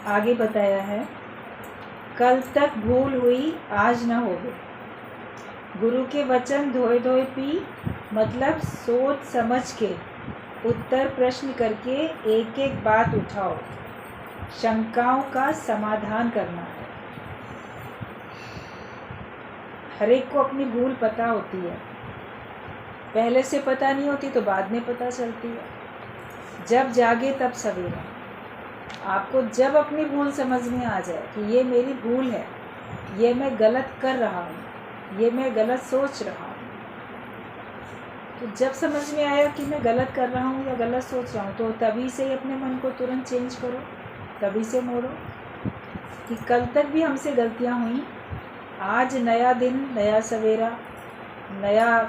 आगे बताया है, कल तक भूल हुई आज न होवे। गुरु के वचन धोए धोए पी, मतलब सोच समझ के उत्तर प्रश्न करके एक एक बात उठाओ, शंकाओं का समाधान करना है। हर एक को अपनी भूल पता होती है, पहले से पता नहीं होती तो बाद में पता चलती है। जब जागे तब सवेरा। आपको जब अपनी भूल समझ में आ जाए कि ये मेरी भूल है, ये मैं गलत कर रहा हूँ, ये मैं गलत सोच रहा हूँ, तो जब समझ में आया कि मैं गलत कर रहा हूँ या गलत सोच रहा हूँ, तो तभी से ही अपने मन को तुरंत चेंज करो, तभी से मोड़ो कि कल तक भी हमसे गलतियाँ हुई, आज नया दिन, नया सवेरा, नया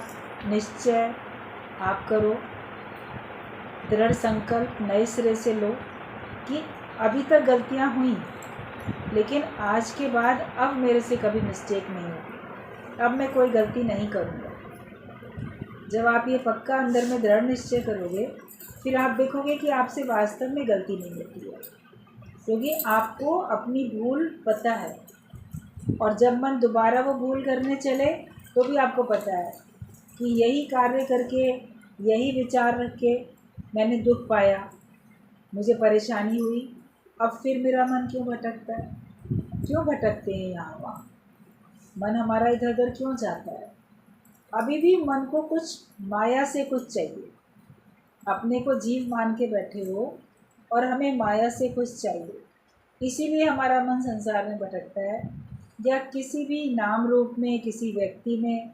निश्चय आप करो, दृढ़ संकल्प नए सिरे से लो कि अभी तक गलतियाँ हुई, लेकिन आज के बाद अब मेरे से कभी मिस्टेक नहीं होगी, अब मैं कोई गलती नहीं करूँगा। जब आप ये पक्का अंदर में दृढ़ निश्चय करोगे, फिर आप देखोगे कि आपसे वास्तव में गलती नहीं होती है, क्योंकि आपको अपनी भूल पता है। और जब मन दोबारा वो भूल करने चले तो भी आपको पता है कि यही कार्य करके, यही विचार रख के मैंने दुख पाया, मुझे परेशानी हुई, अब फिर मेरा मन क्यों भटकता है? क्यों भटकते हैं यहाँ वहाँ? मन हमारा इधर उधर क्यों जाता है? अभी भी मन को कुछ माया से कुछ चाहिए। अपने को जीव मान के बैठे हो और हमें माया से कुछ चाहिए, इसीलिए हमारा मन संसार में भटकता है, या किसी भी नाम रूप में, किसी व्यक्ति में,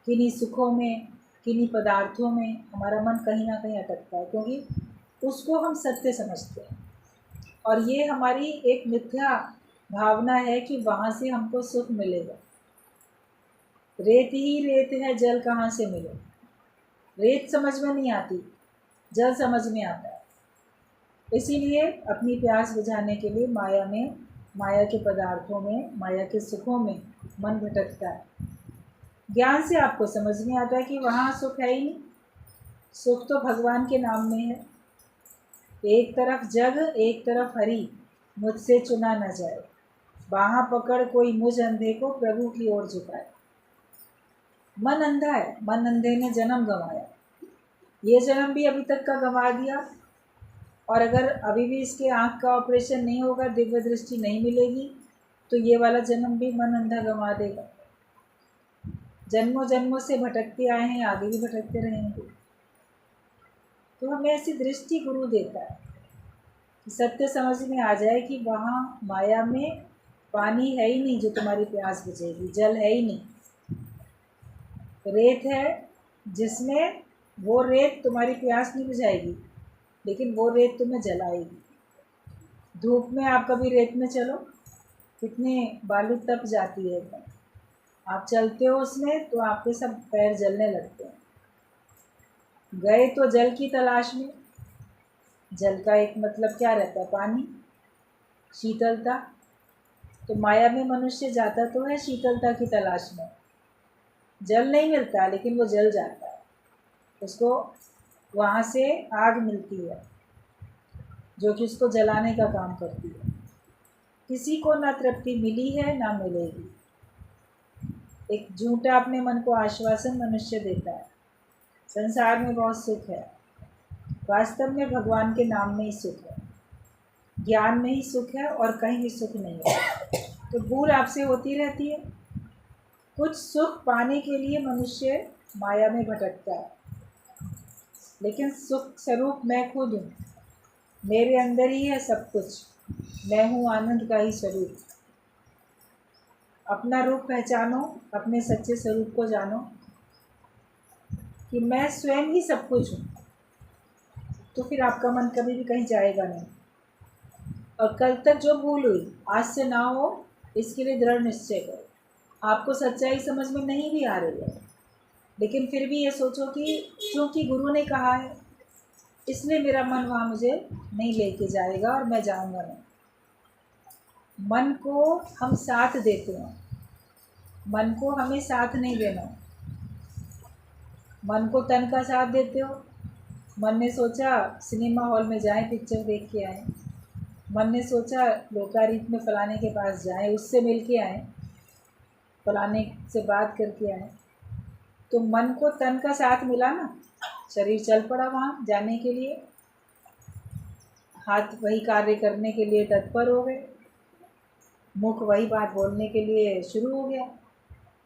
किन्हीं सुखों में, किन्हीं पदार्थों में हमारा मन कहीं ना कहीं अटकता है, क्योंकि उसको हम सत्य समझते हैं और ये हमारी एक मिथ्या भावना है कि वहाँ से हमको सुख मिलेगा। रेत ही रेत है, जल कहाँ से मिले? रेत समझ में नहीं आती, जल समझ में आता है। इसीलिए अपनी प्यास बुझाने के लिए माया में, माया के पदार्थों में, माया के सुखों में मन भटकता है। ज्ञान से आपको समझ में आता है कि वहाँ सुख है ही नहीं, सुख तो भगवान के नाम में है। एक तरफ जग, एक तरफ हरि, मुझसे चुना न जाए, बाहाँ पकड़ कोई मुझ अंधे को प्रभु की ओर झुकाए। मन अंधा है, मन अंधे ने जन्म गंवाया, ये जन्म भी अभी तक का गंवा दिया, और अगर अभी भी इसके आँख का ऑपरेशन नहीं होगा, दिव्य दृष्टि नहीं मिलेगी, तो ये वाला जन्म भी मन अंधा गंवा देगा। जन्मों जन्मों से भटकते आए हैं, आगे भी भटकते रहेंगे। तो हमें ऐसी दृष्टि गुरु देता है कि सत्य समझ में आ जाए कि वहाँ माया में पानी है ही नहीं जो तुम्हारी प्यास बुझेगी, जल है ही नहीं, रेत है जिसमें वो रेत तुम्हारी प्यास नहीं बुझाएगी, लेकिन वो रेत तुम्हें जलाएगी। धूप में आप कभी रेत में चलो, कितने बालू तप जाती है, आप चलते हो उसमें तो आपके सब पैर जलने लगते हैं। गए तो जल की तलाश में, जल का एक मतलब क्या रहता है? पानी, शीतलता। तो माया में मनुष्य जाता तो है शीतलता की तलाश में, जल नहीं मिलता लेकिन वो जल जाता है, उसको वहाँ से आग मिलती है जो कि उसको जलाने का काम करती है। किसी को ना तृप्ति मिली है ना मिलेगी। एक झूठा अपने मन को आश्वासन मनुष्य देता है, संसार में बहुत सुख है, वास्तव में भगवान के नाम में ही सुख है, ज्ञान में ही सुख है और कहीं भी सुख नहीं है। तो भूल आपसे होती रहती है, कुछ सुख पाने के लिए मनुष्य माया में भटकता है, लेकिन सुख स्वरूप मैं खुद हूँ, मेरे अंदर ही है सब कुछ, मैं हूँ आनंद का ही स्वरूप। अपना रूप पहचानो, अपने सच्चे स्वरूप को जानो कि मैं स्वयं ही सब कुछ हूँ, तो फिर आपका मन कभी भी कहीं जाएगा नहीं। और कल तक जो भूल हुई आज से ना हो, इसके लिए दृढ़ निश्चय करो। आपको सच्चाई समझ में नहीं भी आ रही है, लेकिन फिर भी ये सोचो कि क्योंकि गुरु ने कहा है इसलिए मेरा मन वहाँ मुझे नहीं लेके जाएगा और मैं जाऊँगा नहीं। मन को हम साथ देते हैं, मन को हमें साथ नहीं देना। मन को तन का साथ देते हो, मन ने सोचा सिनेमा हॉल में जाएं, पिक्चर देख के आए, मन ने सोचा लोकारीत में फलाने के पास जाएं, उससे मिल के आएँ, फलाने से बात करके आएँ, तो मन को तन का साथ मिला ना, शरीर चल पड़ा वहाँ जाने के लिए, हाथ वही कार्य करने के लिए तत्पर हो गए, मुख वही बात बोलने के लिए शुरू हो गया,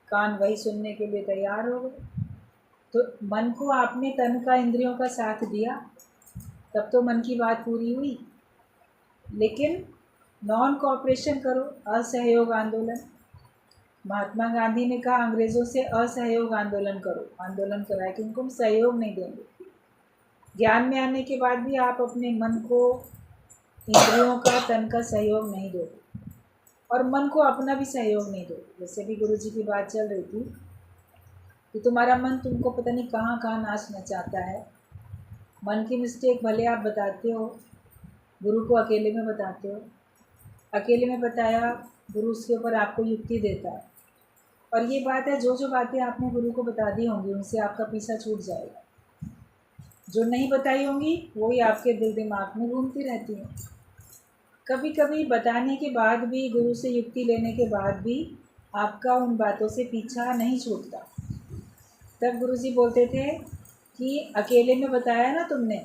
कान वही सुनने के लिए तैयार हो गए। तो मन को आपने तन का, इंद्रियों का साथ दिया, तब तो मन की बात पूरी हुई। लेकिन नॉन कोऑपरेशन करो, असहयोग आंदोलन, महात्मा गांधी ने कहा अंग्रेज़ों से असहयोग आंदोलन करो, आंदोलन कराए, क्योंकि हम सहयोग नहीं देंगे। ज्ञान में आने के बाद भी आप अपने मन को, इंद्रियों का, तन का सहयोग नहीं दोगे और मन को अपना भी सहयोग नहीं दोगे। जैसे भी गुरु जी की बात चल रही थी कि तुम्हारा मन तुमको पता नहीं कहाँ कहाँ नाचना चाहता है। मन की मिस्टेक भले आप बताते हो, गुरु को अकेले में बताते हो, अकेले में बताया, गुरु उसके ऊपर आपको युक्ति देता है। और ये बात है, जो जो बातें आपने गुरु को बता दी होंगी उनसे आपका पीछा छूट जाएगा। जो नहीं बताई होंगी वही आपके दिल दिमाग में घूमती रहती हैं। कभी कभी बताने के बाद भी, गुरु से युक्ति लेने के बाद भी आपका उन बातों से पीछा नहीं छूटता। तब गुरु जी बोलते थे कि अकेले में बताया ना तुमने,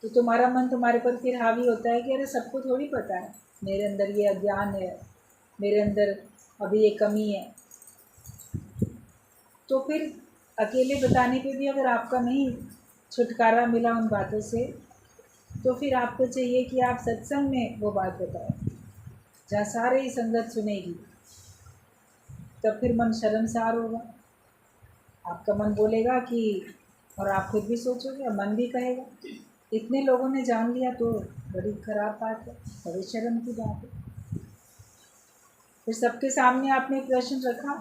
तो तुम्हारा मन तुम्हारे पर फिर हावी होता है कि अरे सबको थोड़ी पता है, मेरे अंदर ये अज्ञान है, मेरे अंदर अभी ये कमी है। तो फिर अकेले बताने पे भी अगर आपका नहीं छुटकारा मिला उन बातों से, तो फिर आपको चाहिए कि आप सत्संग में वो बात बताएं, जहाँ सारे ही संगत सुनेगी। तब फिर मन शर्मसार होगा, आपका मन बोलेगा कि, और आप खुद भी सोचोगे और मन भी कहेगा इतने लोगों ने जान लिया तो बड़ी खराब बात है, बड़ी शर्म की बात है। फिर सबके सामने आपने प्रश्न रखा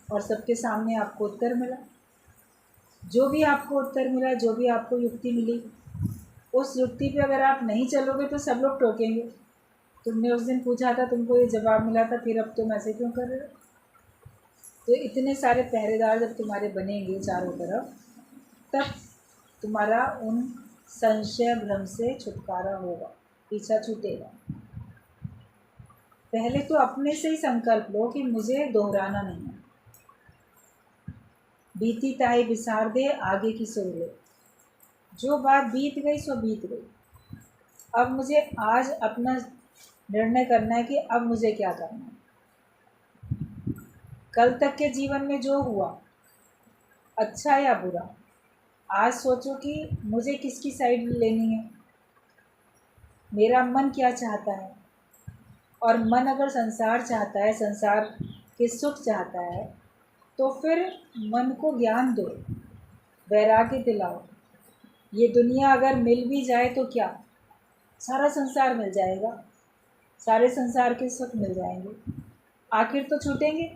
और सबके सामने आपको उत्तर मिला। जो भी आपको उत्तर मिला, जो भी आपको युक्ति मिली, उस युक्ति पे अगर आप नहीं चलोगे तो सब लोग टोकेंगे, तुमने उस दिन पूछा था, तुमको ये जवाब मिला था, फिर अब तुम ऐसे क्यों कर रहे हो। तो इतने सारे पहरेदार जब तुम्हारे बनेंगे चारों तरफ, तब तुम्हारा उन संशय भ्रम से छुटकारा होगा, पीछा छूटेगा। पहले तो अपने से ही संकल्प लो कि मुझे दोहराना नहीं है। बीती ताई बिसार दे, आगे की सुन ले। जो बात बीत गई सो बीत गई। अब मुझे आज अपना निर्णय करना है कि अब मुझे क्या करना है। कल तक के जीवन में जो हुआ, अच्छा या बुरा, आज सोचो कि मुझे किसकी साइड लेनी है, मेरा मन क्या चाहता है। और मन अगर संसार चाहता है, संसार के सुख चाहता है, तो फिर मन को ज्ञान दो, वैराग्य दिलाओ। ये दुनिया अगर मिल भी जाए तो क्या, सारा संसार मिल जाएगा, सारे संसार के सुख मिल जाएंगे, आखिर तो छूटेंगे।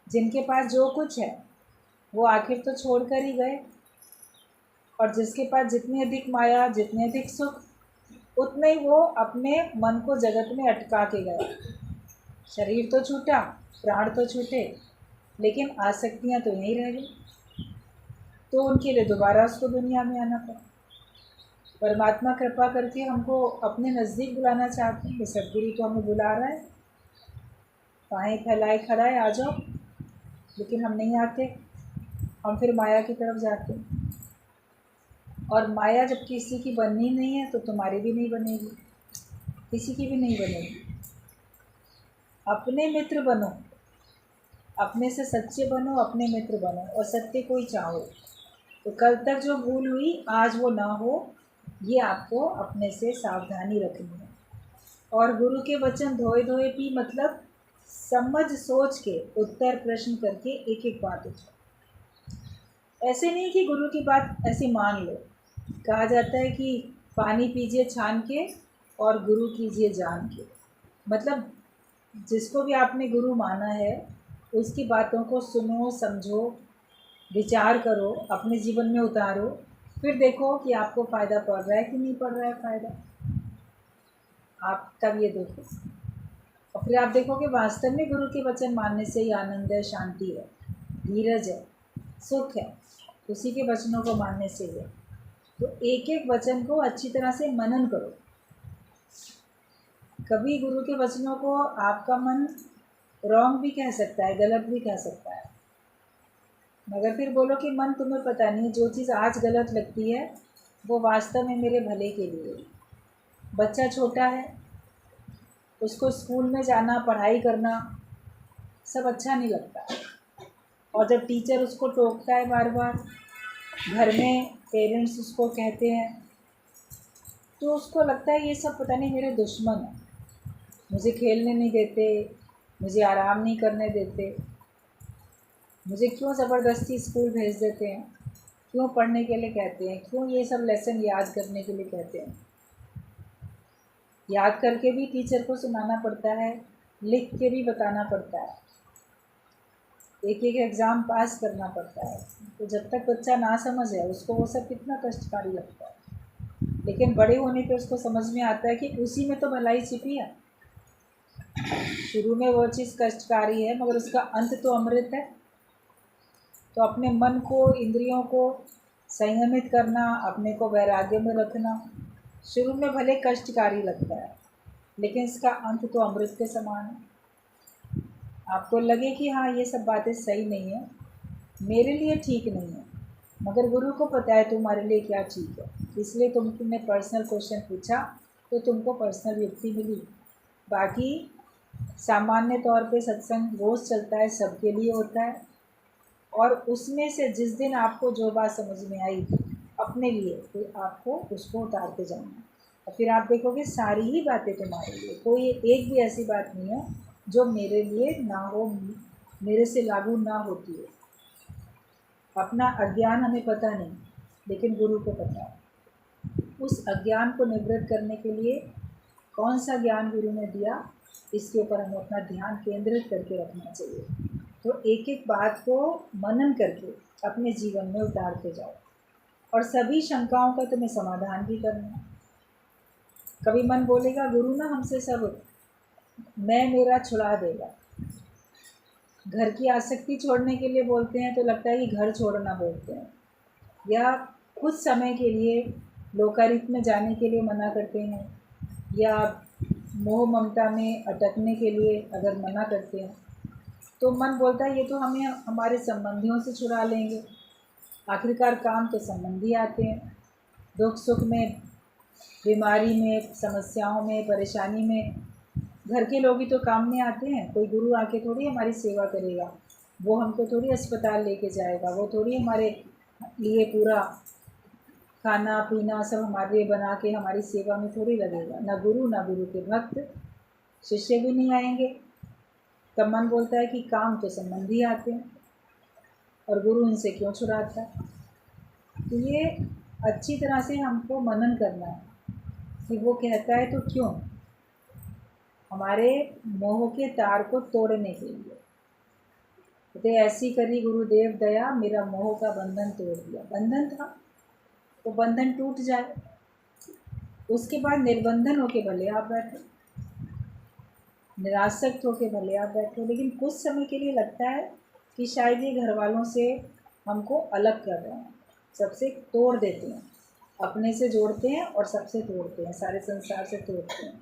जिनके पास जो कुछ है वो आखिर तो छोड़ कर ही गए, और जिसके पास जितनी अधिक माया, जितने अधिक सुख, उतने ही वो अपने मन को जगत में अटका के गए। शरीर तो छूटा, प्राण तो छूटे, लेकिन आसक्तियाँ तो यहीं रह गई। तो उनके लिए दोबारा उसको दुनिया में आना पड़ा। परमात्मा कृपा करके हमको अपने नज़दीक बुलाना चाहते हैं कि सदगुरु तो हमें बुला रहा है, बाहें फैलाए खड़ा है, आ जाओ, लेकिन हम नहीं आते, हम फिर माया की तरफ जाते हैं। और माया जब किसी की बननी नहीं है तो तुम्हारी भी नहीं बनेगी, किसी की भी नहीं बनेगी। अपने मित्र बनो, अपने से सच्चे बनो, अपने मित्र बनो और सत्य को ही चाहो। तो कल तक जो भूल हुई आज वो ना हो, ये आपको अपने से सावधानी रखनी है। और गुरु के वचन धोए धोए पी, मतलब समझ सोच के उत्तर प्रश्न करके एक एक बात उठाओ। ऐसे नहीं कि गुरु की बात ऐसी मान लो। कहा जाता है कि पानी पीजिए छान के और गुरु कीजिए जान के। मतलब जिसको भी आपने गुरु माना है उसकी बातों को सुनो, समझो, विचार करो, अपने जीवन में उतारो, फिर देखो कि आपको फ़ायदा पड़ रहा है कि नहीं पड़ रहा है फ़ायदा। आप तब ये देखो और फिर आप देखोगे वास्तव में गुरु के वचन मानने से ही आनंद है, शांति है, धीरज है, सुख है, उसी के वचनों को मानने से ही है। तो एक एक वचन को अच्छी तरह से मनन करो। कभी गुरु के वचनों को आपका मन रॉन्ग भी कह सकता है, गलत भी कह सकता है, मगर फिर बोलो कि मन तुम्हें पता नहीं, जो चीज़ आज गलत लगती है वो वास्तव में मेरे भले के लिए। बच्चा छोटा है, उसको स्कूल में जाना, पढ़ाई करना सब अच्छा नहीं लगता, और जब टीचर उसको टोकता है बार बार, घर में पेरेंट्स उसको कहते हैं, तो उसको लगता है ये सब पता नहीं मेरे दुश्मन हैं, मुझे खेलने नहीं देते, मुझे आराम नहीं करने देते, मुझे क्यों ज़बरदस्ती स्कूल भेज देते हैं, क्यों पढ़ने के लिए कहते हैं, क्यों ये सब लेसन याद करने के लिए कहते हैं। याद करके भी टीचर को सुनाना पड़ता है, लिख के भी बताना पड़ता है, एक एक एग्ज़ाम पास करना पड़ता है। तो जब तक बच्चा ना समझे उसको वो सब कितना कष्टकारी लगता है, लेकिन बड़े होने पे उसको समझ में आता है कि उसी में तो भलाई छिपी है। शुरू में वो चीज़ कष्टकारी है, मगर उसका अंत तो अमृत है। तो अपने मन को, इंद्रियों को संयमित करना, अपने को वैराग्य में रखना शुरू में भले कष्टकारी लगता है, लेकिन इसका अंत तो अमृत के समान है। आपको लगे कि हाँ ये सब बातें सही नहीं है, मेरे लिए ठीक नहीं है, मगर गुरु को पता है तुम्हारे लिए क्या ठीक है, इसलिए तुमने पर्सनल क्वेश्चन पूछा तो तुमको पर्सनल युक्ति मिली। बाकी सामान्य तौर पे सत्संग रोज़ चलता है, सबके लिए होता है, और उसमें से जिस दिन आपको जो बात समझ में आई अपने लिए, तो आपको उसको उतारते जाना, और फिर आप देखोगे सारी ही बातें तुम्हारे लिए, कोई एक भी ऐसी बात नहीं है जो मेरे लिए ना हो, मेरे से लागू ना होती है। अपना अज्ञान हमें पता नहीं, लेकिन गुरु को पता है। उस अज्ञान को निवृत्त करने के लिए कौन सा ज्ञान गुरु ने दिया, इसके ऊपर हमें अपना ध्यान केंद्रित करके रखना चाहिए। तो एक एक बात को मनन करके अपने जीवन में उतारते जाओ, और सभी शंकाओं का तुम्हें समाधान भी करना है। कभी मन बोलेगा गुरु ना हमसे सब मैं मेरा छुड़ा देगा, घर की आसक्ति छोड़ने के लिए बोलते हैं तो लगता है कि घर छोड़ना बोलते हैं, या कुछ समय के लिए लोकारित में जाने के लिए मना करते हैं, या मोह ममता में अटकने के लिए अगर मना करते हैं, तो मन बोलता है ये तो हमें हमारे संबंधियों से छुड़ा लेंगे। आखिरकार काम तो संबंधी आते हैं, दुख सुख में, बीमारी में, समस्याओं में, परेशानी में घर के लोग ही तो काम में आते हैं। कोई गुरु आके थोड़ी हमारी सेवा करेगा, वो हमको थोड़ी अस्पताल लेके जाएगा, वो थोड़ी हमारे लिए पूरा खाना पीना सब हमारे लिए बना के हमारी सेवा में थोड़ी लगेगा। ना गुरु, ना गुरु के भक्त, शिष्य भी नहीं आएंगे। तब मन बोलता है कि काम तो संबंधी आते हैं और गुरु इनसे क्यों छुड़ाता है। तो ये अच्छी तरह से हमको मनन करना है कि वो कहता है तो क्यों, हमारे मोह के तार को तोड़ने के लिए। तो ऐसी करी गुरुदेव दया, मेरा मोह का बंधन तोड़ दिया। बंधन था तो बंधन टूट जाए, उसके बाद निर्बंधन होके भले आप बैठो, निरासक्त होके भले आप बैठो, लेकिन कुछ समय के लिए लगता है कि शायद ये घर वालों से हमको अलग कर रहे हैं, सबसे तोड़ देते हैं, अपने से जोड़ते हैं और सबसे तोड़ते हैं, सारे संसार से तोड़ते हैं।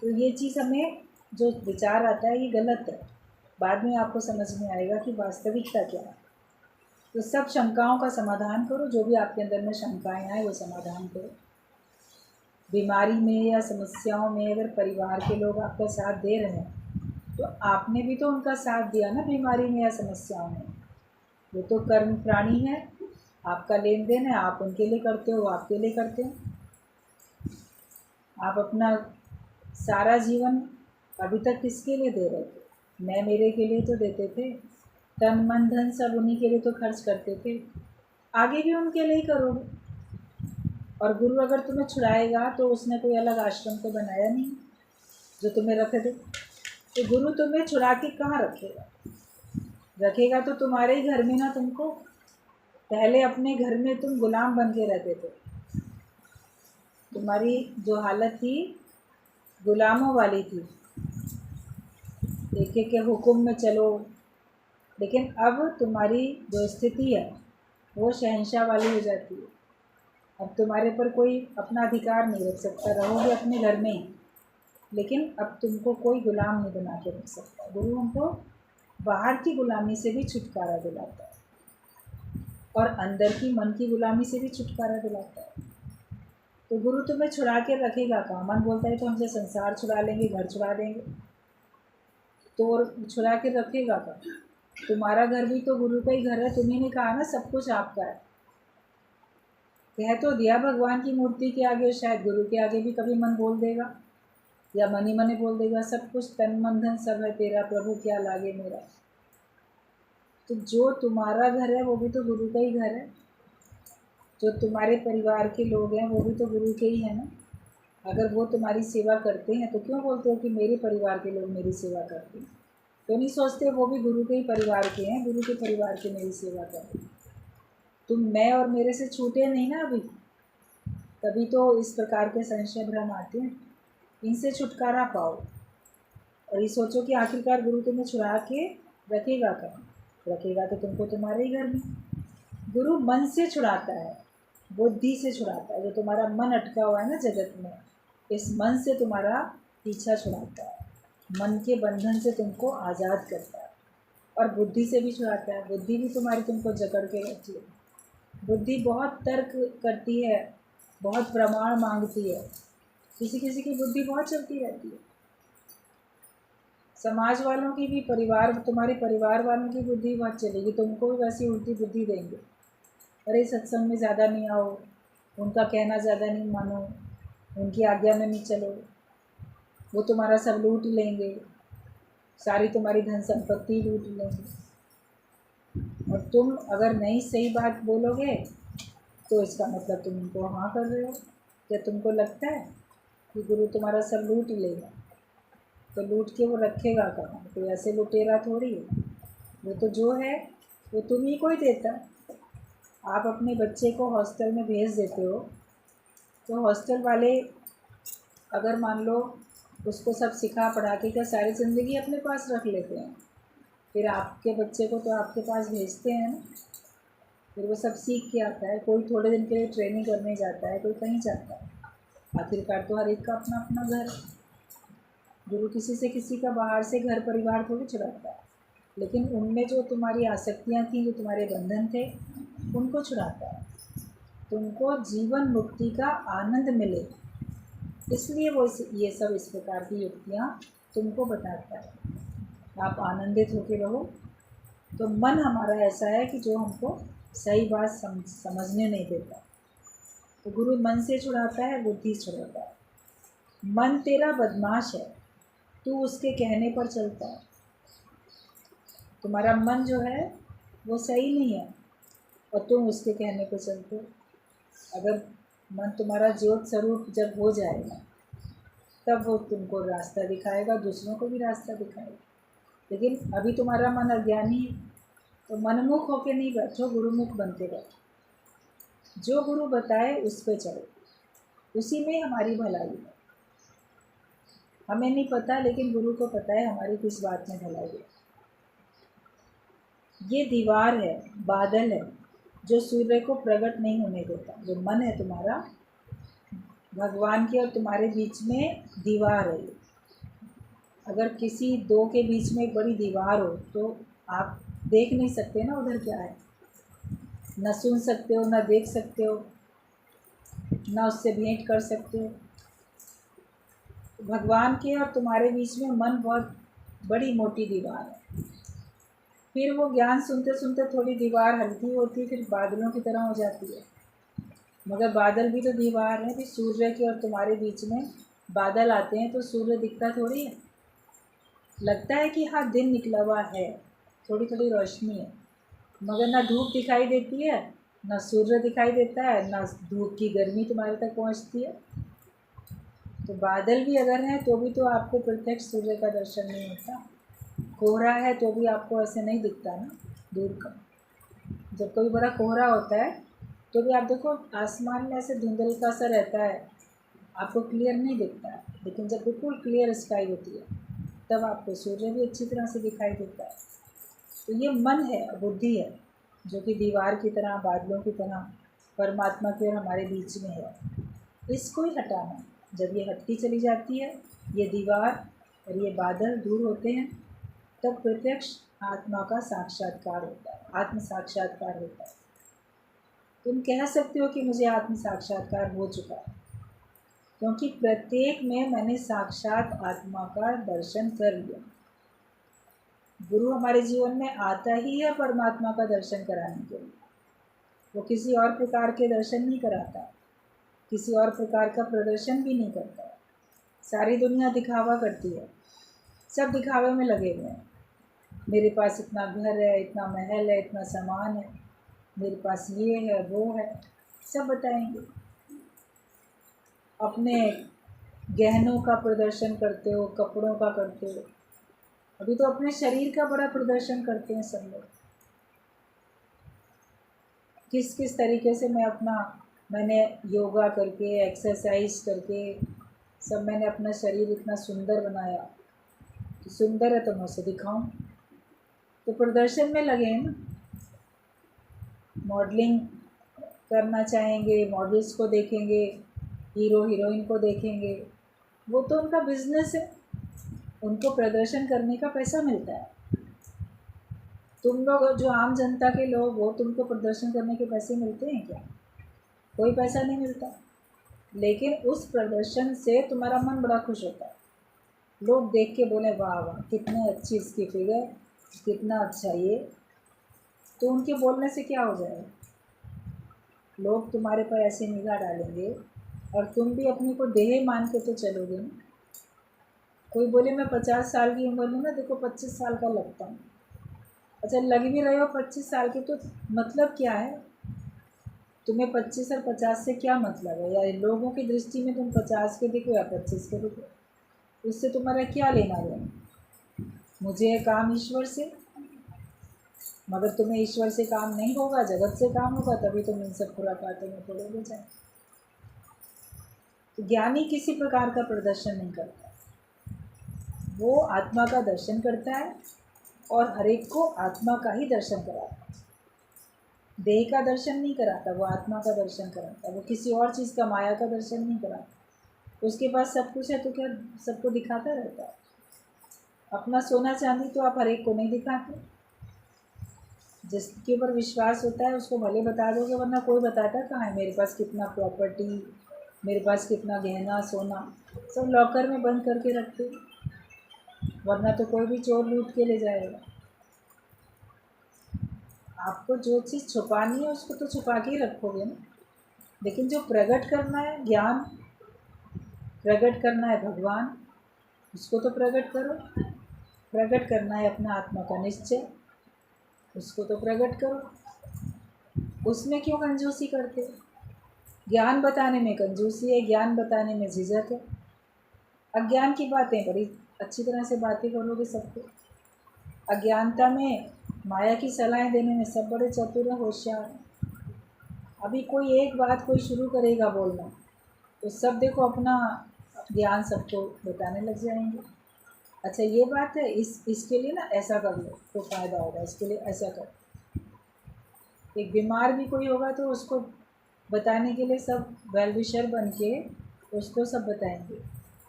तो ये चीज़ हमें जो विचार आता है ये गलत है। बाद में आपको समझ में आएगा कि वास्तविकता क्या है। तो सब शंकाओं का समाधान करो, जो भी आपके अंदर में शंकाएं आए वो समाधान करो। बीमारी में या समस्याओं में अगर परिवार के लोग आपका साथ दे रहे हैं तो आपने भी तो उनका साथ दिया ना, बीमारी में या समस्याओं में। वो तो कर्म प्राणी है, आपका लेन देन है, आप उनके लिए करते हो, वो आपके लिए करते हैं। आप अपना सारा जीवन अभी तक किसके लिए दे रहे थे? मैं मेरे के लिए तो देते थे, तन मन धन सब उन्हीं के लिए तो खर्च करते थे, आगे भी उनके लिए ही करोगे। और गुरु अगर तुम्हें छुड़ाएगा तो उसने कोई अलग आश्रम तो बनाया नहीं जो तुम्हें रख दे। तो गुरु तुम्हें छुड़ा के कहाँ रखेगा? रखेगा तो तुम्हारे ही घर में ना। तुमको पहले अपने घर में तुम गुलाम बन के रहते थे, तुम्हारी जो हालत थी गुलामों वाली थी, एक एक के हुक्म में चलो। लेकिन अब तुम्हारी जो स्थिति है वो शहंशाह वाली हो जाती है। अब तुम्हारे पर कोई अपना अधिकार नहीं रख सकता, रहोगे अपने घर में ही, लेकिन अब तुमको कोई गुलाम नहीं बना के रख सकता। गुरु हमको बाहर की गुलामी से भी छुटकारा दिलाता है और अंदर की मन की गुलामी से भी छुटकारा दिलाता है। तो गुरु तुम्हें छुड़ा के रखेगा कहाँ? मन बोलता है तो हमसे संसार छुड़ा लेंगे, घर छुड़ा देंगे, तो और छुड़ा के रखेगा कहाँ? तुम्हारा घर भी तो गुरु का ही घर है। तुम्ही ने कहा ना सब कुछ आपका है, कह तो दिया भगवान की मूर्ति के आगे, शायद गुरु के आगे भी कभी मन बोल देगा या मन ही मन बोल देगा सब कुछ तन मन धन सब है तेरा, प्रभु क्या लागे मेरा। तो जो तुम्हारा घर है वो भी तो गुरु का ही घर है। जो तुम्हारे परिवार के लोग हैं वो भी तो गुरु के ही हैं ना। अगर वो तुम्हारी सेवा करते हैं तो क्यों बोलते हो कि मेरे परिवार के लोग मेरी सेवा करते हैं? तो नहीं सोचते वो भी गुरु के ही परिवार के हैं, गुरु के परिवार के मेरी सेवा करते हैं। तुम मैं और मेरे से छूटे नहीं ना अभी, तभी तो इस प्रकार के संशय भ्रम आते हैं। इनसे छुटकारा पाओ और ये सोचो कि आखिरकार गुरु तुम्हें छुड़ा के रखेगा कहाँ? रखेगा तो तुमको तुम्हारे ही घर में। गुरु मन से छुड़ाता है, बुद्धि से छुड़ाता है। जो तुम्हारा मन अटका हुआ है ना जगत में, इस मन से तुम्हारा पीछा छुड़ाता है, मन के बंधन से तुमको आज़ाद करता है। और बुद्धि से भी छुड़ाता है। बुद्धि भी तुम्हारी तुमको जकड़ के रखती है। बुद्धि बहुत तर्क करती है, बहुत प्रमाण मांगती है। किसी किसी की बुद्धि बहुत चलती रहती है। समाज वालों की भी, परिवार, तुम्हारे परिवार वालों की बुद्धि बहुत चलेगी, तुमको भी वैसी उल्टी बुद्धि देंगे। अरे सत्संग में ज़्यादा नहीं आओ, उनका कहना ज़्यादा नहीं मानो, उनकी आज्ञा में नहीं चलो, वो तुम्हारा सब लूट लेंगे, सारी तुम्हारी धन संपत्ति लूट लेंगे। और तुम अगर नहीं सही बात बोलोगे तो इसका मतलब तुम उनको हाँ कर रहे हो। क्या तुमको लगता है कि गुरु तुम्हारा सब लूट लेगा? तो लूट के वो रखेगा कहाँ? तो ऐसे लुटेरा थोड़ी है। वो तो जो है वो तुम ही को ही देता है। आप अपने बच्चे को हॉस्टल में भेज देते हो तो हॉस्टल वाले अगर मान लो उसको सब सिखा पढ़ा के क्या सारी ज़िंदगी अपने पास रख लेते हैं? फिर आपके बच्चे को तो आपके पास भेजते हैं ना, फिर वो सब सीख के आता है। कोई थोड़े दिन के लिए ट्रेनिंग करने जाता है, कोई कहीं जाता है। आखिरकार तो हर एक का अपना अपना घर। गुरु किसी से किसी का बाहर से घर परिवार थोड़ी छुड़ाता है, लेकिन उनमें जो तुम्हारी आसक्तियाँ थी, जो तुम्हारे बंधन थे, उनको छुड़ाता है। तुमको जीवन मुक्ति का आनंद मिले, इसलिए वो ये सब इस प्रकार की युक्तियाँ तुमको बताता है। आप आनंदित होकर रहो। तो मन हमारा ऐसा है कि जो हमको सही बात समझने नहीं देता। तो गुरु मन से छुड़ाता है, बुद्धि से छुड़ाता है। मन तेरा बदमाश है, तू उसके कहने पर चलता है। तुम्हारा मन जो है वो सही नहीं है और तुम उसके कहने पर चलते हो। अगर मन तुम्हारा ज्योत स्वरूप जब हो जाएगा तब वो तुमको रास्ता दिखाएगा, दूसरों को भी रास्ता दिखाएगा। लेकिन अभी तुम्हारा मन अज्ञानी है, तो मनमुख होके नहीं बैठो, गुरुमुख बन के बैठो। जो गुरु बताए उस पे चलो, उसी में हमारी भलाई है। हमें नहीं पता, लेकिन गुरु को पता है हमारी किस बात में भलाई है। ये दीवार है, बादल है, जो सूर्य को प्रकट नहीं होने देता। जो मन है तुम्हारा, भगवान के और तुम्हारे बीच में दीवार है। अगर किसी दो के बीच में एक बड़ी दीवार हो तो आप देख नहीं सकते ना उधर क्या है, न सुन सकते हो, न देख सकते हो, न उससे भेंट कर सकते हो। तो भगवान के और तुम्हारे बीच में मन बहुत बड़ी मोटी दीवार है। फिर वो ज्ञान सुनते सुनते थोड़ी दीवार हल्की होती है, फिर बादलों की तरह हो जाती है। मगर बादल भी तो दीवार है। फिर सूर्य के और तुम्हारे बीच में बादल आते हैं तो सूर्य दिखता थोड़ी है। लगता है कि हाँ दिन निकला हुआ है, थोड़ी थोड़ी रोशनी है, मगर ना धूप दिखाई देती है, ना सूर्य दिखाई देता है, ना धूप की गर्मी तुम्हारे तक पहुंचती है। तो बादल भी अगर हैं तो भी तो आपको प्रत्यक्ष सूर्य का दर्शन नहीं होता। कोहरा है तो भी आपको ऐसे नहीं दिखता ना दूर का। जब कोई बड़ा कोहरा होता है तो भी आप देखो आसमान में ऐसे धुंधल का सा रहता है, आपको क्लियर नहीं दिखता है। लेकिन जब बिल्कुल क्लियर स्काई होती है तब आपको सूर्य भी अच्छी तरह से दिखाई देता है। तो ये मन है, बुद्धि है, जो कि दीवार की तरह, बादलों की तरह परमात्मा के और हमारे बीच में है। इसको ही हटाना, जब ये हटती चली जाती है, ये दीवार और ये बादल दूर होते हैं, तब प्रत्यक्ष आत्मा का साक्षात्कार होता है, आत्म साक्षात्कार होता है। तुम कह सकते हो कि मुझे आत्म साक्षात्कार हो चुका है, क्योंकि प्रत्येक में मैंने साक्षात आत्मा का दर्शन कर लिया। गुरु हमारे जीवन में आता ही है परमात्मा का दर्शन कराने के लिए। वो किसी और प्रकार के दर्शन नहीं कराता, किसी और प्रकार का प्रदर्शन भी नहीं करता। सारी दुनिया दिखावा करती है, सब दिखावे में लगे हुए हैं। मेरे पास इतना घर है, इतना महल है, इतना सामान है, मेरे पास ये है वो है, सब बताएंगे। अपने गहनों का प्रदर्शन करते हो, कपड़ों का करते हो, अभी तो अपने शरीर का बड़ा प्रदर्शन करते हैं सब लोग। किस किस तरीके से मैंने योगा करके, एक्सरसाइज करके सब मैंने अपना शरीर इतना सुंदर बनाया। तो सुंदर है तो मैं उसे दिखाऊं, तो प्रदर्शन में लगे हैं ना। मॉडलिंग करना चाहेंगे, मॉडल्स को देखेंगे, हीरो हीरोइन को देखेंगे, वो तो उनका बिजनेस है, उनको प्रदर्शन करने का पैसा मिलता है। तुम लोग जो आम जनता के लोग हो, तुमको प्रदर्शन करने के पैसे मिलते हैं क्या? कोई पैसा नहीं मिलता, लेकिन उस प्रदर्शन से तुम्हारा मन बड़ा खुश होता है। लोग देख के बोले वाह वाह कितनी अच्छी इसकी फिगर, कितना अच्छा ये, तो उनके बोलने से क्या हो जाएगा? लोग तुम्हारे पर ऐसे निगाह डालेंगे और तुम भी अपने को देह मान के तो चलोगे ना। कोई बोले मैं 50 साल की उम्र में ना देखो 25 साल का लगता हूँ। अच्छा, लग भी रहे हो 25 साल के, तो मतलब क्या है? तुम्हें 25 और 50 से क्या मतलब है? या लोगों की दृष्टि में तुम 50 के दिखो या 25 के दिखो, उससे तुम्हारा क्या लेना देना? मुझे है काम ईश्वर से, मगर तुम्हें ईश्वर से काम नहीं होगा, जगत से काम होगा, तभी तुम इन सब खुरापातों में पड़ोगे जाए। तो ज्ञानी किसी प्रकार का प्रदर्शन नहीं करता, वो आत्मा का दर्शन करता है और हर एक को आत्मा का ही दर्शन कराता है। देह का दर्शन नहीं कराता, वो आत्मा का दर्शन कराता है। वो किसी और चीज़ का, माया का दर्शन नहीं कराता। उसके पास सब कुछ है तो क्या सबको दिखाता रहता है? अपना सोना चांदी तो आप हर एक को नहीं दिखाते। जिसके ऊपर विश्वास होता है उसको भले बता दोगे, वरना कोई बताता कहाँ है मेरे पास कितना प्रॉपर्टी, मेरे पास कितना गहना सोना, सब लॉकर में बंद करके रखते, वरना तो कोई भी चोर लूट के ले जाएगा। आपको जो चीज़ छुपानी है उसको तो छुपा के ही रखोगे ना, लेकिन जो प्रकट करना है, ज्ञान प्रकट करना है भगवान, उसको तो प्रकट करो। प्रकट करना है अपना आत्मा का निश्चय, उसको तो प्रकट करो। उसमें क्यों कंजूसी करते हो? ज्ञान बताने में कंजूसी है, ज्ञान बताने में झिझक है। अज्ञान की बातें बड़ी अच्छी तरह से बातें करोगे सबको। अज्ञानता में माया की सलाहें देने में सब बड़े चतुर हैं, होशियार हैं। अभी कोई एक बात कोई शुरू करेगा बोलना, तो सब देखो अपना ज्ञान सबको बताने लग जाएंगे। अच्छा ये बात है, इसके लिए ना ऐसा कर लो तो फ़ायदा होगा, इसके लिए ऐसा कर। एक बीमार भी कोई होगा तो उसको बताने के लिए सब वेल विशर बन के उसको सब बताएंगे,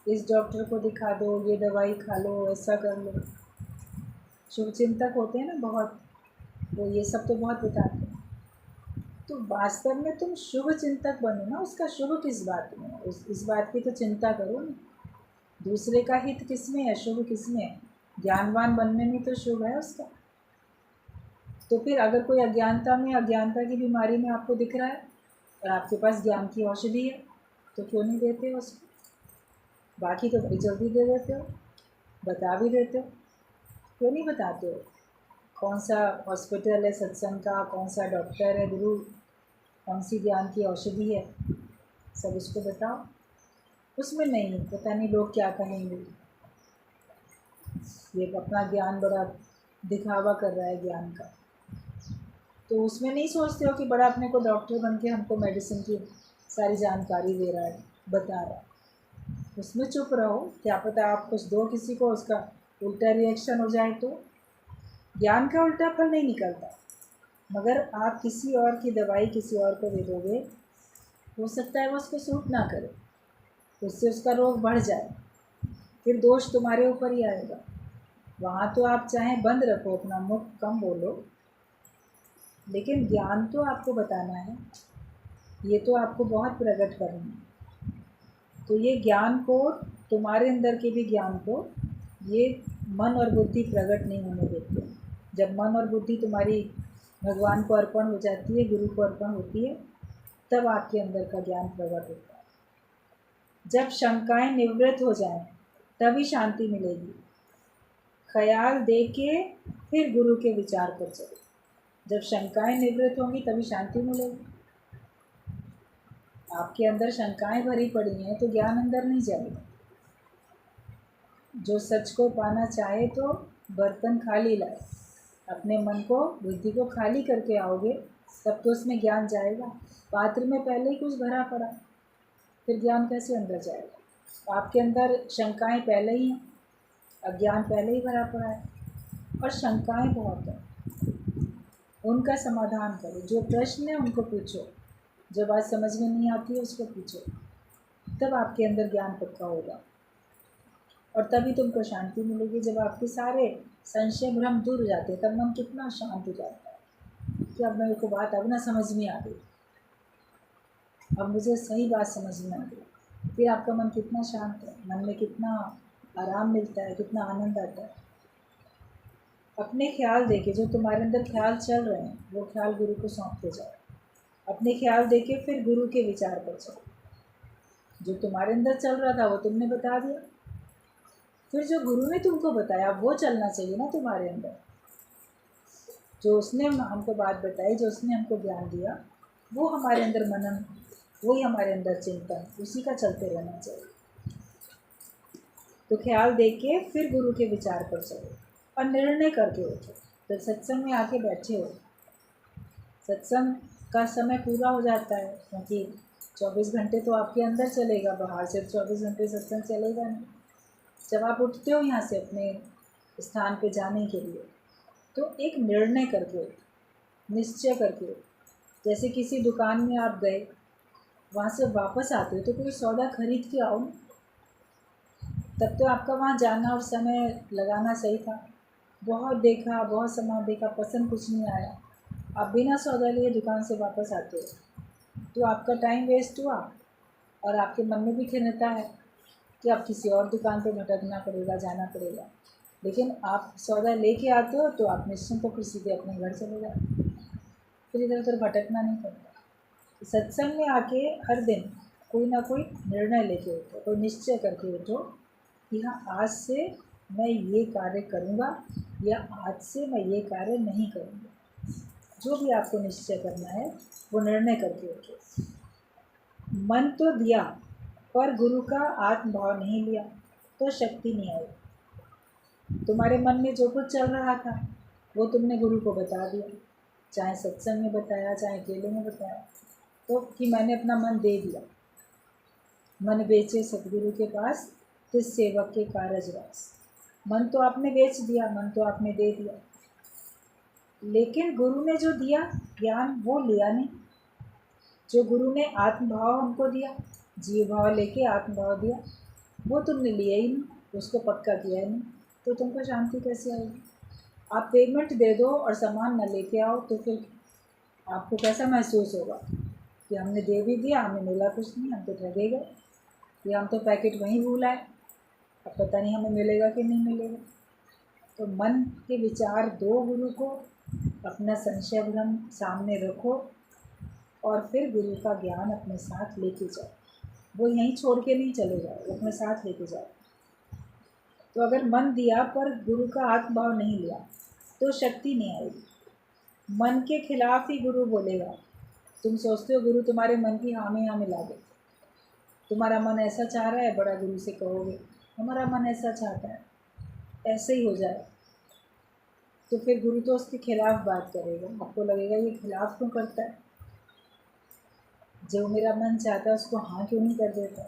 इस डॉक्टर को दिखा दो, ये दवाई खा लो, ऐसा कर लो। शुभ चिंतक होते हैं ना बहुत, वो ये सब तो बहुत बताते हैं। तो वास्तव में तुम शुभ चिंतक बनो ना, उसका शुभ किस बात में है, इस बात की तो चिंता करो ना। दूसरे का हित किस में है, शुभ किस में है? ज्ञानवान बनने में तो शुभ है उसका। तो फिर अगर कोई अज्ञानता में, अज्ञानता की बीमारी में आपको दिख रहा है और आपके पास ज्ञान की औषधि है, तो क्यों नहीं देते हो उसको? बाकी तो बड़ी जल्दी दे देते हो, बता भी देते हो, क्यों नहीं बताते हो? कौन सा हॉस्पिटल है सत्संग का, कौन सा डॉक्टर है गुरु, कौन सी ज्ञान की औषधि है, सब उसको बताओ। उसमें नहीं, पता नहीं लोग क्या कहेंगे, ये अपना ज्ञान बड़ा दिखावा कर रहा है ज्ञान का। तो उसमें नहीं सोचते हो कि बड़ा अपने को डॉक्टर बन के हमको मेडिसिन की सारी जानकारी दे रहा है, बता रहा है। उसमें चुप रहो, क्या पता आप कुछ दो किसी को, उसका उल्टा रिएक्शन हो जाए तो। ज्ञान का उल्टा फल नहीं निकलता, मगर आप किसी और की दवाई किसी और को दे दोगे, हो सकता है वो उसको सूट ना करे। उससे उसका रोग बढ़ जाए, फिर दोष तुम्हारे ऊपर ही आएगा। वहाँ तो आप चाहे बंद रखो, अपना मुख कम बोलो, लेकिन ज्ञान तो आपको बताना है, ये तो आपको बहुत प्रकट करना है। तो ये ज्ञान को, तुम्हारे अंदर के भी ज्ञान को, ये मन और बुद्धि प्रकट नहीं होने देते। जब मन और बुद्धि तुम्हारी भगवान को अर्पण हो जाती है, गुरु को अर्पण होती है, तब आपके अंदर का ज्ञान प्रकट होता है। जब शंकाएं निवृत्त हो जाएं, तभी शांति मिलेगी। ख्याल दे के फिर गुरु के विचार पर चलो। जब शंकाएं निवृत्त होंगी तभी शांति मिलेगी। आपके अंदर शंकाएं भरी पड़ी हैं तो ज्ञान अंदर नहीं जाएगा। जो सच को पाना चाहे तो बर्तन खाली लाए, अपने मन को, बुद्धि को खाली करके आओगे, तब तो उसमें ज्ञान जाएगा। पात्र में पहले ही कुछ भरा पड़ा, फिर ज्ञान कैसे अंदर जाएगा? आपके अंदर शंकाएं पहले ही हैं, अज्ञान पहले ही भरा पड़ा है, और शंकाएं बहुत हैं। उनका समाधान करो। जो प्रश्न है उनको पूछो, जो बात समझ में नहीं आती है उसको पूछो, तब आपके अंदर ज्ञान पक्का होगा, और तभी तुमको शांति मिलेगी। जब आपके सारे संशय भ्रम दूर हो जाते हैं, तब मन कितना शांत हो जाता है कि अब मेरे को बात अब ना समझ में आ गई, अब मुझे सही बात समझ में आ गई। फिर आपका मन कितना शांत है, मन में कितना आराम मिलता है, कितना आनंद आता है। अपने ख्याल देके, जो तुम्हारे अंदर ख्याल चल रहे हैं, वो ख्याल गुरु को सौंपते जाओ। अपने ख्याल देके फिर गुरु के विचार पर चलो। जो तुम्हारे अंदर चल रहा था वो तुमने बता दिया, फिर जो गुरु ने तुमको बताया वो चलना चाहिए ना तुम्हारे अंदर। जो उसने हमको बात बताई, जो उसने हमको ज्ञान दिया, वो हमारे अंदर मनन, वही हमारे अंदर चिंतन, उसी का चलते रहना चाहिए। तो ख्याल देके फिर गुरु के विचार पर चलो, और निर्णय करके उठो। जब सत्संग में आके बैठे हो, सत्संग का समय पूरा हो जाता है, क्योंकि 24 घंटे तो आपके अंदर चलेगा, बाहर से 24 घंटे सत्संग चलेगा नहीं। जब आप उठते हो यहाँ से अपने स्थान पे जाने के लिए, तो एक निर्णय करके उठो, निश्चय करके उठो। जैसे किसी दुकान में आप गए, वहाँ से वापस आते हो तो कोई सौदा खरीद के आओ, तब तो आपका वहाँ जाना और समय लगाना सही था। बहुत देखा, बहुत सामान देखा, पसंद कुछ नहीं आया, आप बिना सौदा लिए दुकान से वापस आते हो, तो आपका टाइम वेस्ट हुआ, और आपके मन में भी खिन्नता है कि अब किसी और दुकान पे भटकना पड़ेगा, जाना पड़ेगा। लेकिन आप सौदा लेके आते हो तो आप निश्चिंत होकर सीधे अपने घर चले जाते, फिर इधर उधर भटकना नहीं पड़ता। सत्संग में आके हर दिन कोई ना कोई निर्णय लेके उठो, कोई निश्चय करके उठो कि हाँ, आज से मैं ये कार्य करूँगा, या आज से मैं ये कार्य नहीं करूँगा। जो भी आपको निश्चय करना है वो निर्णय करके उठो। मन तो दिया पर गुरु का आत्मभाव नहीं लिया तो शक्ति नहीं आई। तुम्हारे मन में जो कुछ चल रहा था वो तुमने गुरु को बता दिया, चाहे सत्संग में बताया, चाहे अकेले में बताया, तो कि मैंने अपना मन दे दिया। मन बेचे सतगुरु के पास, तिस सेवक के कारज वास। मन तो आपने बेच दिया, मन तो आपने दे दिया, लेकिन गुरु ने जो दिया ज्ञान वो लिया नहीं। जो गुरु ने आत्मभाव हमको दिया, जीव भाव लेके आत्मभाव दिया, वो तुमने लिया ही नहीं, उसको पक्का किया ही नहीं, तो तुमको शांति कैसे आएगी? आप पेमेंट दे दो और सामान न लेके आओ तो फिर आपको कैसा महसूस होगा कि हमने दे भी दिया, हमें मिला कुछ नहीं, हम तो ठगे गए, या हम तो पैकेट वहीं भूल आए, अब पता नहीं हमें मिलेगा कि नहीं मिलेगा। तो मन के विचार दो गुरु को, अपना संशय भ्रम सामने रखो, और फिर गुरु का ज्ञान अपने साथ लेके जाओ। वो यहीं छोड़ के नहीं चले जाओ, वो अपने साथ लेके जाओ। तो अगर मन दिया पर गुरु का आत्मभाव नहीं लिया तो शक्ति नहीं आएगी। मन के खिलाफ ही गुरु बोलेगा। तुम सोचते हो गुरु तुम्हारे मन की हाँ में हाँ मिला दे, तुम्हारा मन ऐसा चाह रहा है, बड़ा गुरु से कहोगे हमारा मन ऐसा चाहता है, ऐसे ही हो जाए, तो फिर गुरु तो उसके खिलाफ बात करेगा। आपको लगेगा ये खिलाफ क्यों करता है, जो मेरा मन चाहता है उसको हाँ क्यों नहीं कर देता।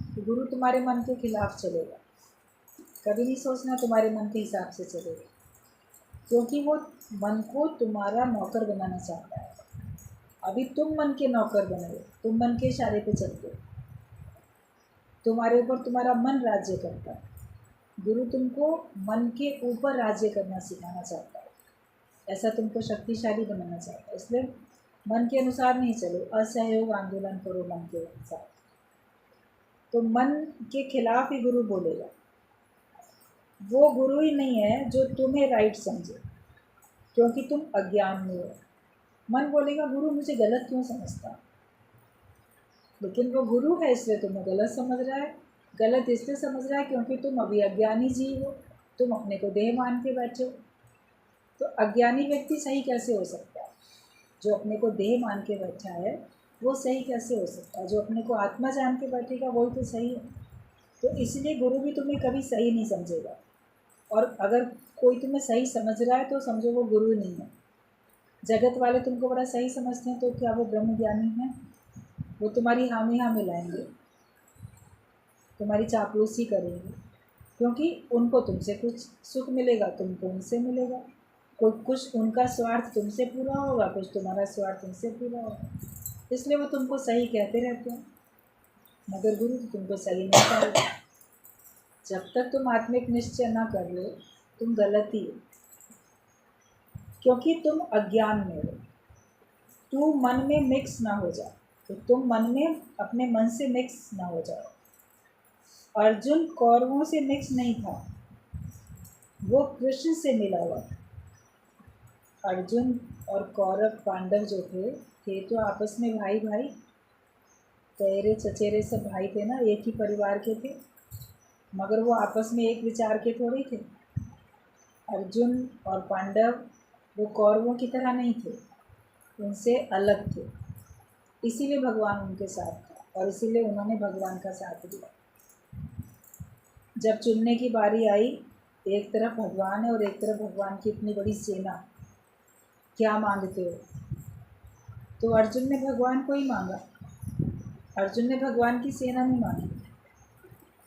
तो गुरु तुम्हारे मन के खिलाफ चलेगा, कभी नहीं सोचना तुम्हारे मन के हिसाब से चलेगा, क्योंकि वो मन को तुम्हारा नौकर बनाना चाहता है। अभी तुम मन के नौकर बने हो, तुम मन के इशारे पे चलते हो, तुम्हारे ऊपर तुम्हारा मन राज्य करता है। गुरु तुमको मन के ऊपर राज्य करना सिखाना चाहता है, ऐसा तुमको शक्तिशाली बनाना चाहता है। इसलिए मन के अनुसार नहीं चलो, असहयोग आंदोलन करो मन के अनुसार। तो मन के खिलाफ ही गुरु बोलेगा। वो गुरु ही नहीं है जो तुम्हें राइट समझे, क्योंकि तुम अज्ञान में हो। मन बोलेगा गुरु मुझे गलत क्यों समझता, लेकिन वो गुरु है इसलिए तुम्हें गलत समझ रहा है। गलत इसलिए समझ रहा है क्योंकि तुम अभी अज्ञानी जीव हो, तुम अपने को देह मान के बैठे हो। तो अज्ञानी व्यक्ति सही कैसे हो सकता है? जो अपने को देह मान के बैठा है वो सही कैसे हो सकता है? जो अपने को आत्मा जान के बैठेगा वही तो सही है। तो इसलिए गुरु भी तुम्हें कभी सही नहीं समझेगा। और अगर कोई तुम्हें सही समझ रहा है तो समझो वो गुरु नहीं है। जगत वाले तुमको बड़ा सही समझते हैं, तो क्या वो ब्रह्म ज्ञानी हैं? वो तुम्हारी हामी हाँ मिलाएंगे, तुम्हारी चापलूसी करेंगे, क्योंकि उनको तुमसे कुछ सुख मिलेगा, तुमको उनसे मिलेगा। कुछ उनका स्वार्थ तुमसे पूरा होगा, कुछ तुम्हारा स्वार्थ उनसे पूरा होगा, इसलिए वो तुमको सही कहते रहते हैं। मगर गुरु तो तुमको सही नहीं कहेगा। जब तक तुम आत्मिक निश्चय ना कर लो तुम गलत ही हो, क्योंकि तुम अज्ञान में हो। तू मन में मिक्स ना हो जाओ, तो तुम मन में अपने मन से मिक्स ना हो जाओ। अर्जुन कौरवों से मिक्स नहीं था, वो कृष्ण से मिला हुआ था। अर्जुन और कौरव पांडव जो थे तो आपस में भाई भाई, तेरे चचेरे सब भाई थे ना, एक ही परिवार के थे, मगर वो आपस में एक विचार के थोड़े थे। अर्जुन और पांडव वो कौरवों की तरह नहीं थे, उनसे अलग थे। इसीलिए भगवान उनके साथ था और इसीलिए उन्होंने भगवान का साथ दिया। जब चुनने की बारी आई, एक तरफ भगवान है और एक तरफ भगवान की इतनी बड़ी सेना, क्या मांगते हो? तो अर्जुन ने भगवान को ही मांगा। अर्जुन ने भगवान की सेना नहीं मांगी।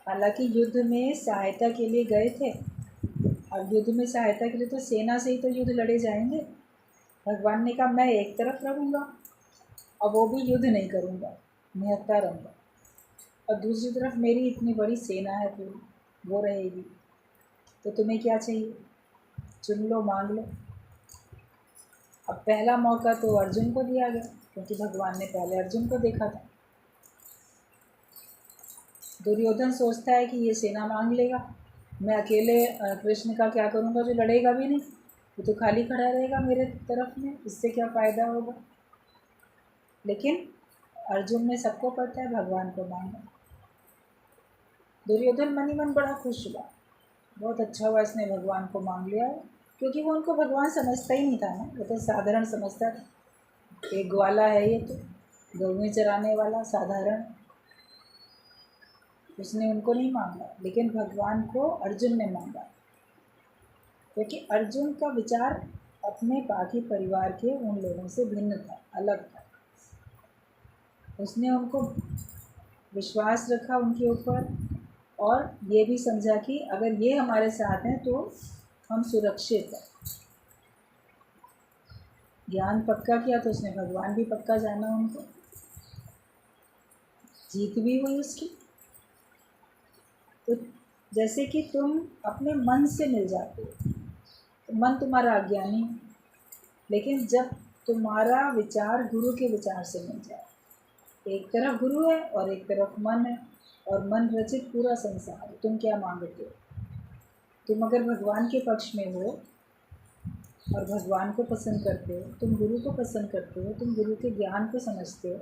हालांकि युद्ध में सहायता के लिए गए थे, और युद्ध में सहायता के लिए तो सेना से ही तो युद्ध लड़े जाएंगे। भगवान ने कहा मैं एक तरफ रहूँगा और वो भी युद्ध नहीं करूँगा, निहत्था रहूँगा, और दूसरी तरफ मेरी इतनी बड़ी सेना है पूरी, वो रहेगी। तो तुम्हें क्या चाहिए? चुन लो, मांग लो। अब पहला मौका तो अर्जुन को दिया गया, क्योंकि भगवान ने पहले अर्जुन को देखा था। दुर्योधन सोचता है कि ये सेना मांग लेगा, मैं अकेले कृष्ण का क्या करूँगा जो लड़ेगा भी नहीं, वो तो खाली खड़ा रहेगा मेरे तरफ में, इससे क्या फ़ायदा होगा। लेकिन अर्जुन ने सबको पता है भगवान को मांगा। दुर्योधन मन ही मन बड़ा खुश हुआ, बहुत अच्छा हुआ इसने भगवान को मांग लिया, क्योंकि वो उनको भगवान समझता ही नहीं था ना, वो तो साधारण समझता था। एक ग्वाला है ये तो, गौवें चराने वाला साधारण, उसने उनको नहीं मांगा। लेकिन भगवान को अर्जुन ने मांगा, क्योंकि अर्जुन का विचार अपने बाकी परिवार के उन लोगों से भिन्न था, अलग था। उसने उनको विश्वास रखा उनके ऊपर, और ये भी समझा कि अगर ये हमारे साथ हैं तो हम सुरक्षित हैं। ज्ञान पक्का किया तो उसने भगवान भी पक्का जाना उनको, जीत भी हुई उसकी। तो जैसे कि तुम अपने मन से मिल जाते हो, तो मन तुम्हारा अज्ञानी है, लेकिन जब तुम्हारा विचार गुरु के विचार से मिल जाए, एक तरफ गुरु है और एक तरफ मन है, और मन रचित पूरा संसार है, तुम क्या मांगते हो? तुम अगर भगवान के पक्ष में हो और भगवान को पसंद करते हो, तुम गुरु को पसंद करते हो, तुम गुरु के ज्ञान को समझते हो,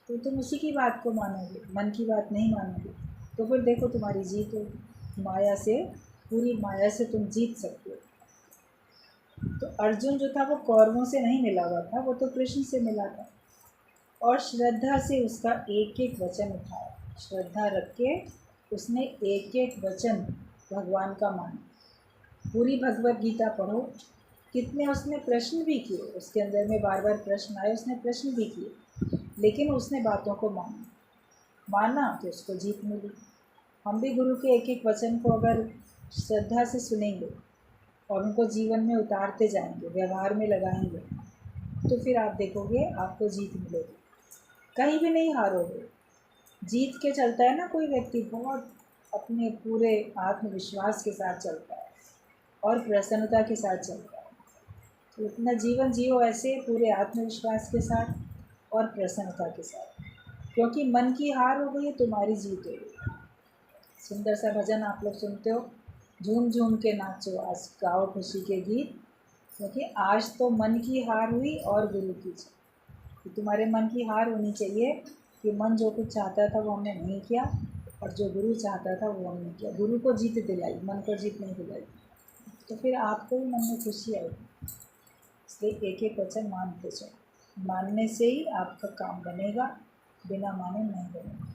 तो तुम उसी की बात को मानोगे, मन की बात नहीं मानोगे। तो फिर देखो तुम्हारी जीत होगी, माया से, पूरी माया से तुम जीत सकते हो। तो अर्जुन जो था वो कौरवों से नहीं मिला हुआ था, वो तो कृष्ण से मिला था, और श्रद्धा से उसका एक एक वचन उठाया। श्रद्धा रख के उसने एक एक वचन भगवान का माना। पूरी भगवत गीता पढ़ो, कितने उसने प्रश्न भी किए, उसके अंदर में बार बार प्रश्न आए, उसने प्रश्न भी किए, लेकिन उसने बातों को माना तो उसको जीत मिली। हम भी गुरु के एक एक वचन को अगर श्रद्धा से सुनेंगे और उनको जीवन में उतारते जाएंगे, व्यवहार में लगाएंगे, तो फिर आप देखोगे आपको जीत मिलेगी, कहीं भी नहीं हारोगे। जीत के चलता है ना कोई व्यक्ति, बहुत अपने पूरे आत्मविश्वास के साथ चलता है और प्रसन्नता के साथ चलता है। तो इतना जीवन जियो ऐसे पूरे आत्मविश्वास के साथ और प्रसन्नता के साथ, क्योंकि मन की हार हो गई है, तुम्हारी जीत हो गई। सुंदर सा भजन आप लोग सुनते हो, झूम झूम के नाचो आज, गाओ खुशी के गीत, क्योंकि आज तो मन की हार हुई और गुरु की जीत। तो तुम्हारे मन की हार होनी चाहिए कि मन जो कुछ चाहता था वो हमने नहीं किया, और जो गुरु चाहता था वो हमने किया। गुरु को जीत दिलाई, मन को जीत नहीं दिलाई, तो फिर आपको भी मन में खुशी आएगी। इसलिए एक एक वचन मानते चलो, मानने से ही आपका काम बनेगा, बिना माने नहीं बनेगा।